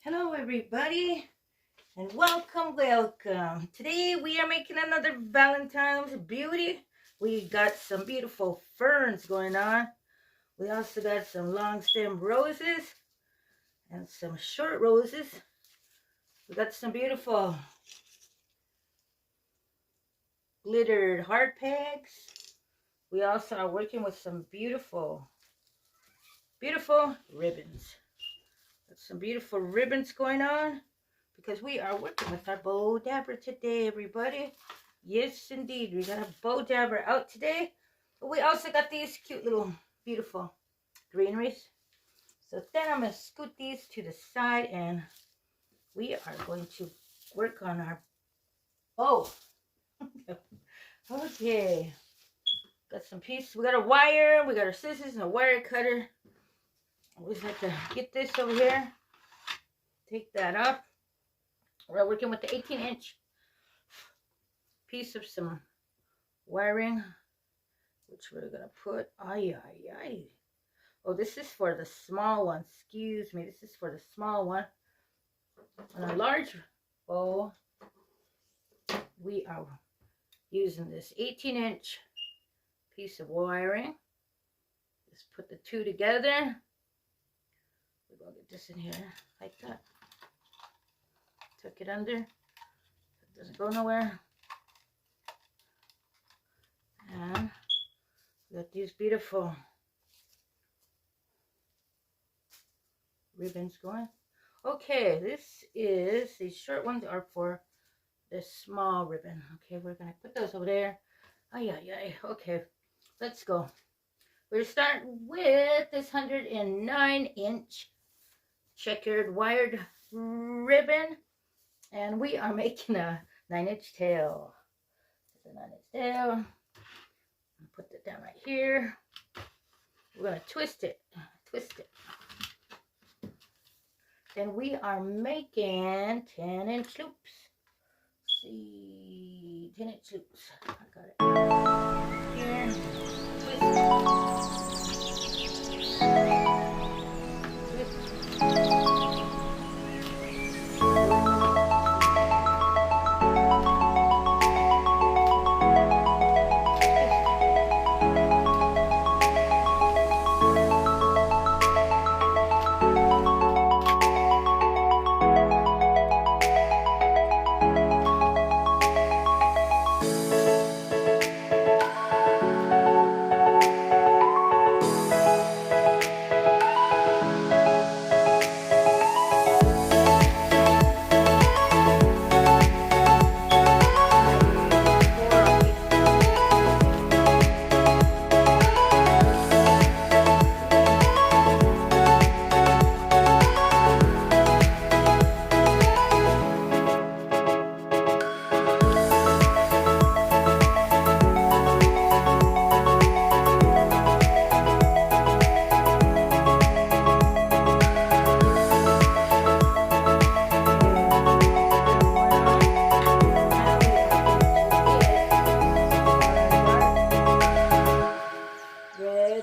Hello everybody and welcome. Today we are making another Valentine's beauty. We got some beautiful ferns going on. We also got some long stem roses and some short roses. We got some beautiful glittered heart pegs. We also are working with some beautiful ribbons. Got some beautiful ribbons going on, because we are working with our bow dabber today, everybody. Yes, indeed. We got a bow dabber out today. But we also got these cute little, beautiful greeneries. So then I'm going to scoot these to the side, and we are going to work on our bow. Okay. Got some pieces. We got a wire. We got our scissors and a wire cutter. We just have to get this over here. Take that up. We're working with the 18-inch piece of some wiring, which we're gonna put. Oh, this is for the small one. Excuse me. This is for the small one. On a large bow, we are using this 18-inch piece of wiring. Just put the two together. We're gonna get this in here like that. Tuck it under. It doesn't go nowhere. And we got these beautiful ribbons going. Okay, these short ones are for this small ribbon. Okay, we're gonna put those over there. Okay, let's go. We're starting with this 109-inch checkered wired ribbon, and we are making a 9-inch tail. There's a 9-inch tail. Put that down right here. We're going to twist it. Then we are making 10-inch loops. Let's see, 10-inch loops. I got it here. Twist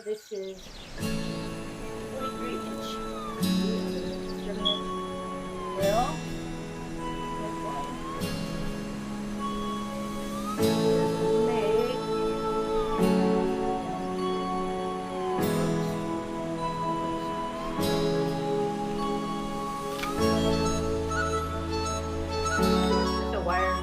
This is 43-inch. Well, the wire.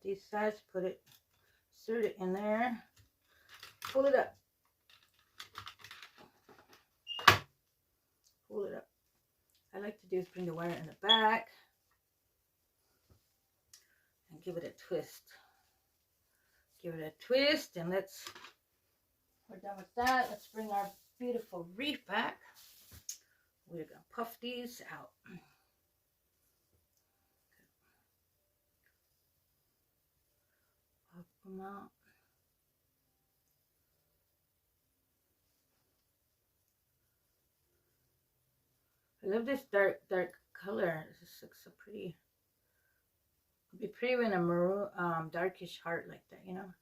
these sides, put it, insert it in there, pull it up. Pull it up. I like to do is bring the wire in the back and give it a twist. Give it a twist, and we're done with that. Let's bring our beautiful wreath back. We're gonna puff these out. Puff them out. I love this dark color. This looks so pretty. It'd be pretty in a maroon, darkish heart like that, you know.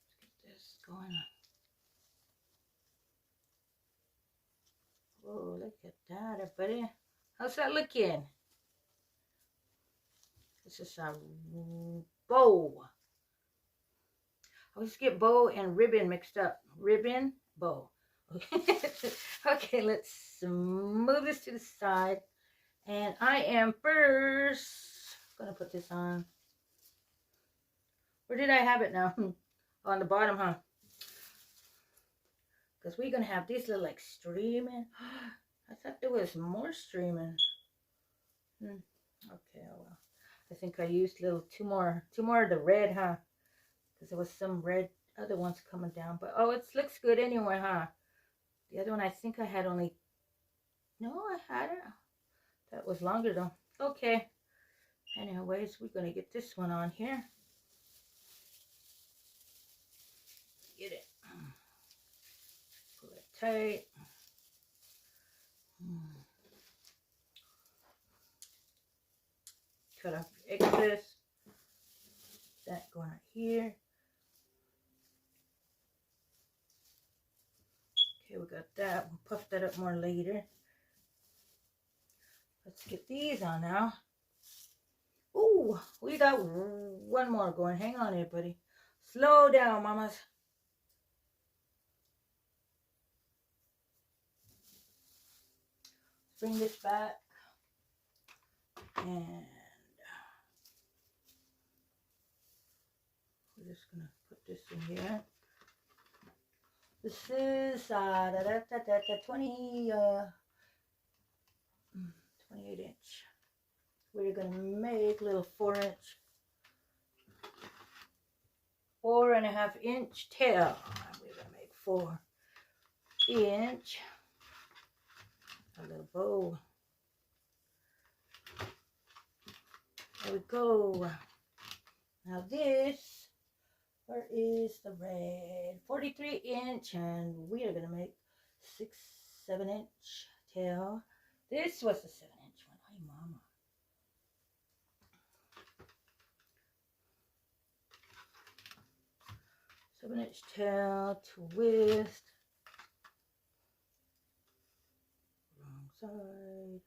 Let's get this going. Whoa, look at that, everybody. How's that looking? This is a bow. I always get bow and ribbon mixed up. Ribbon, bow. Okay, okay, let's move this to the side. And I am first going to put this on. Where did I have it now? On the bottom, huh? Because we're going to have these little like streaming. I thought there was more streaming. Okay, oh well. I think I used two more of the red, huh? Because there was some red other ones coming down. But oh, it looks good anyway, huh? The other one, I think I had only... No, I had it. That was longer though. Okay. Anyways, we're going to get this one on here. Get it. Pull it tight. Cut off the excess. That going right here. Okay, we got that. We'll puff that up more later. Let's get these on now. Ooh, we got one more going. Hang on here, buddy. Slow down, mamas. Bring this back. And we're just going to put this in here. This is 28 inch. We're going to make little 4-inch, 4.5-inch tail. We're going to make 4-inch. A little bow. There we go. Now this, where is the red? 43-inch, and we are going to make 7-inch tail. This was the 7-inch one. Hi, mama. Seven-inch tail, twist. Wrong side.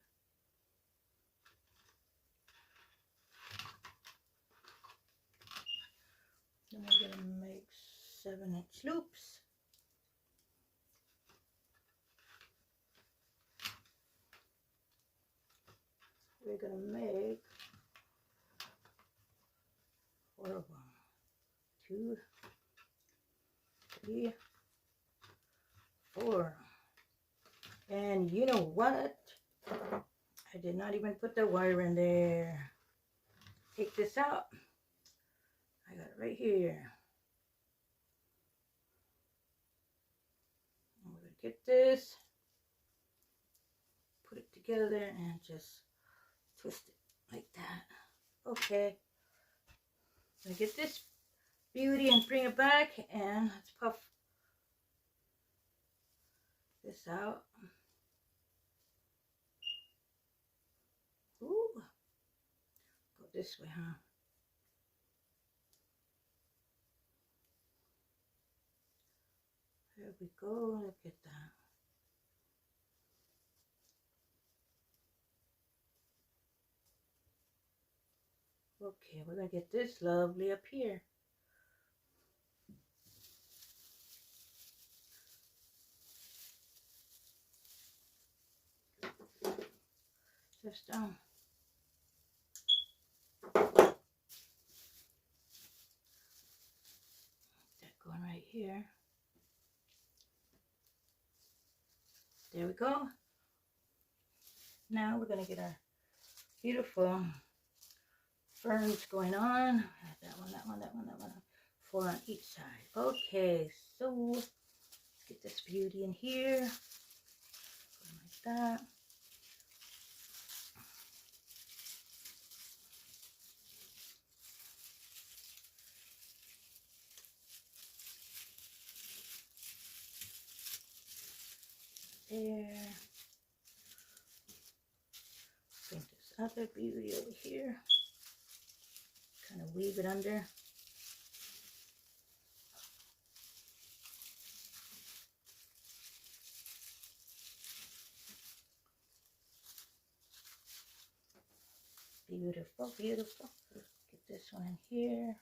Then we're going to make 7-inch loops. We're going to make 4 of them. 2, 3, 4. And you know what? I did not even put the wire in there. Take this out. I got it right here. I'm going to get this, put it together, and just twist it like that. Okay. I'm going to get this beauty and bring it back, and let's puff this out. Ooh. Go this way, huh? There we go. Look at that. Okay, we're going to get this lovely up here. this down. That going right here. There we go. Now we're going to get our beautiful ferns going on. That one, that one, that one, that one. 4 on each side. Okay, so let's get this beauty in here. Like that. There. Bring this other beauty over here. Kind of weave it under. Beautiful, beautiful. Get this one in here.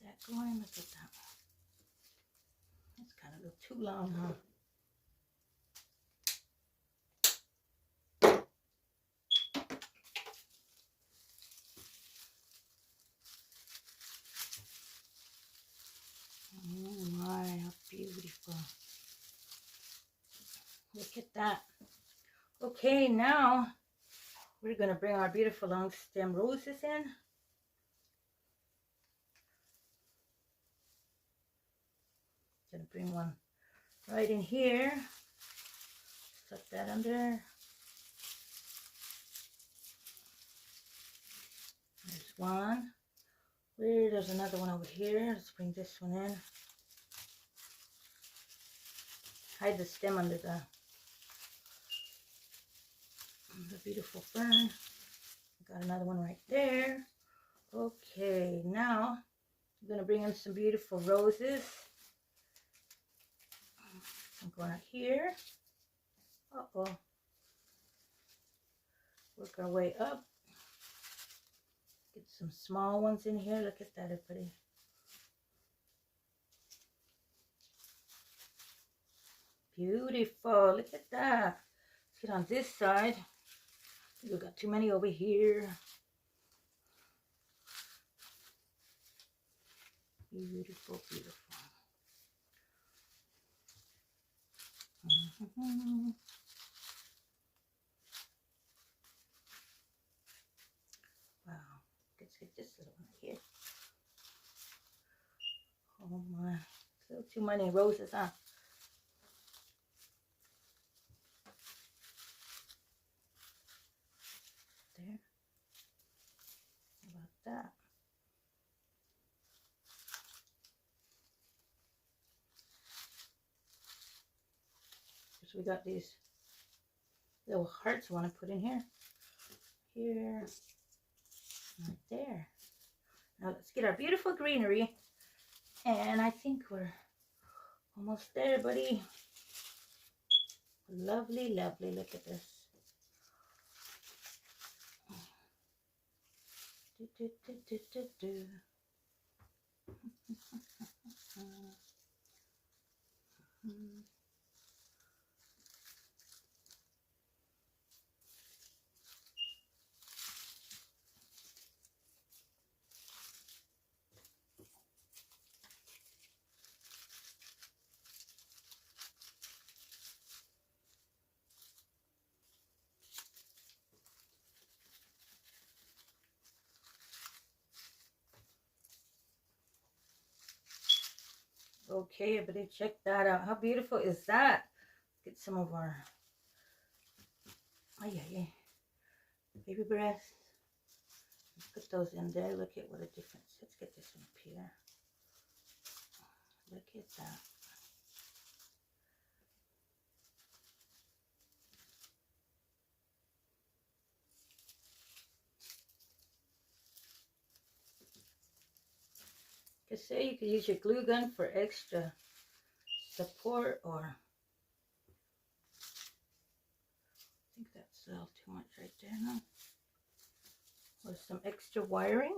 That going, look at that one. That's kind of a little too long, huh? Oh my, how beautiful. Look at that. Okay, now we're going to bring our beautiful long stem roses in. Going to bring one right in here. Tuck that under. There's one. There's another one over here. Let's bring this one in. Hide the stem under the beautiful fern. Got another one right there. Okay, now I'm going to bring in some beautiful roses. I'm going out here. Uh-oh. Work our way up. Get some small ones in here. Look at that, everybody. Beautiful. Look at that. Let's get on this side. We've got too many over here. Beautiful, beautiful. Wow. Let's get this little one here. Oh my. Still too many roses, huh? There. How about that? So we got these little hearts I want to put in here. Here. Right there. Now let's get our beautiful greenery. And I think we're almost there, buddy. Lovely, lovely. Look at this. Do, do, do, do, do, do. Okay, everybody, check that out. How beautiful is that? Get some of our baby breasts. Put those in there. Look at what a difference. Let's get this one up here. Look at that. You could say you could use your glue gun for extra support, or I think that's a little too much right there, no? with some extra wiring.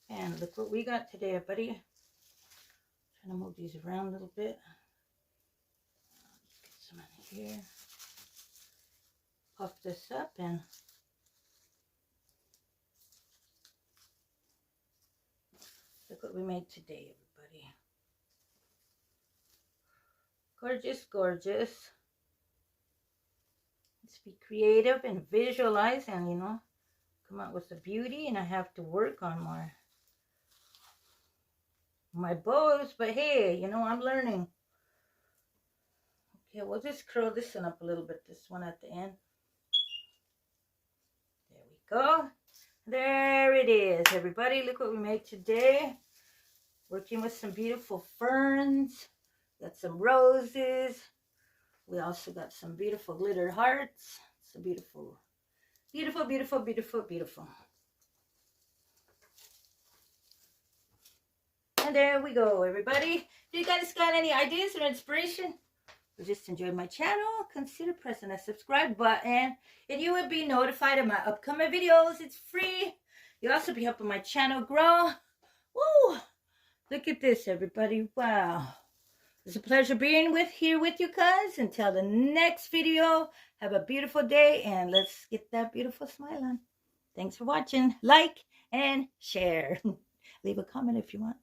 And look what we got today, everybody. Trying to move these around a little bit. Get some in here. Puff this up and look what we made today, everybody. Gorgeous, gorgeous. Let's be creative and visualize and, you know, come out with the beauty. And I have to work on my bows, but hey, you know, I'm learning. Okay, we'll just curl this one up a little bit, this one at the end. There we go. There it is, everybody. Look what we made today. Working with some beautiful ferns. Got some roses. We also got some beautiful glittered hearts. It's a beautiful, beautiful, beautiful, beautiful, beautiful. And there we go, everybody. If you guys got any ideas or inspiration, or just enjoyed my channel, consider pressing the subscribe button, and you will be notified of my upcoming videos. It's free. You'll also be helping my channel grow. Woo! Look at this, everybody. Wow. It's a pleasure being here with you guys. Until the next video, have a beautiful day, and let's get that beautiful smile on. Thanks for watching. Like and share. Leave a comment if you want.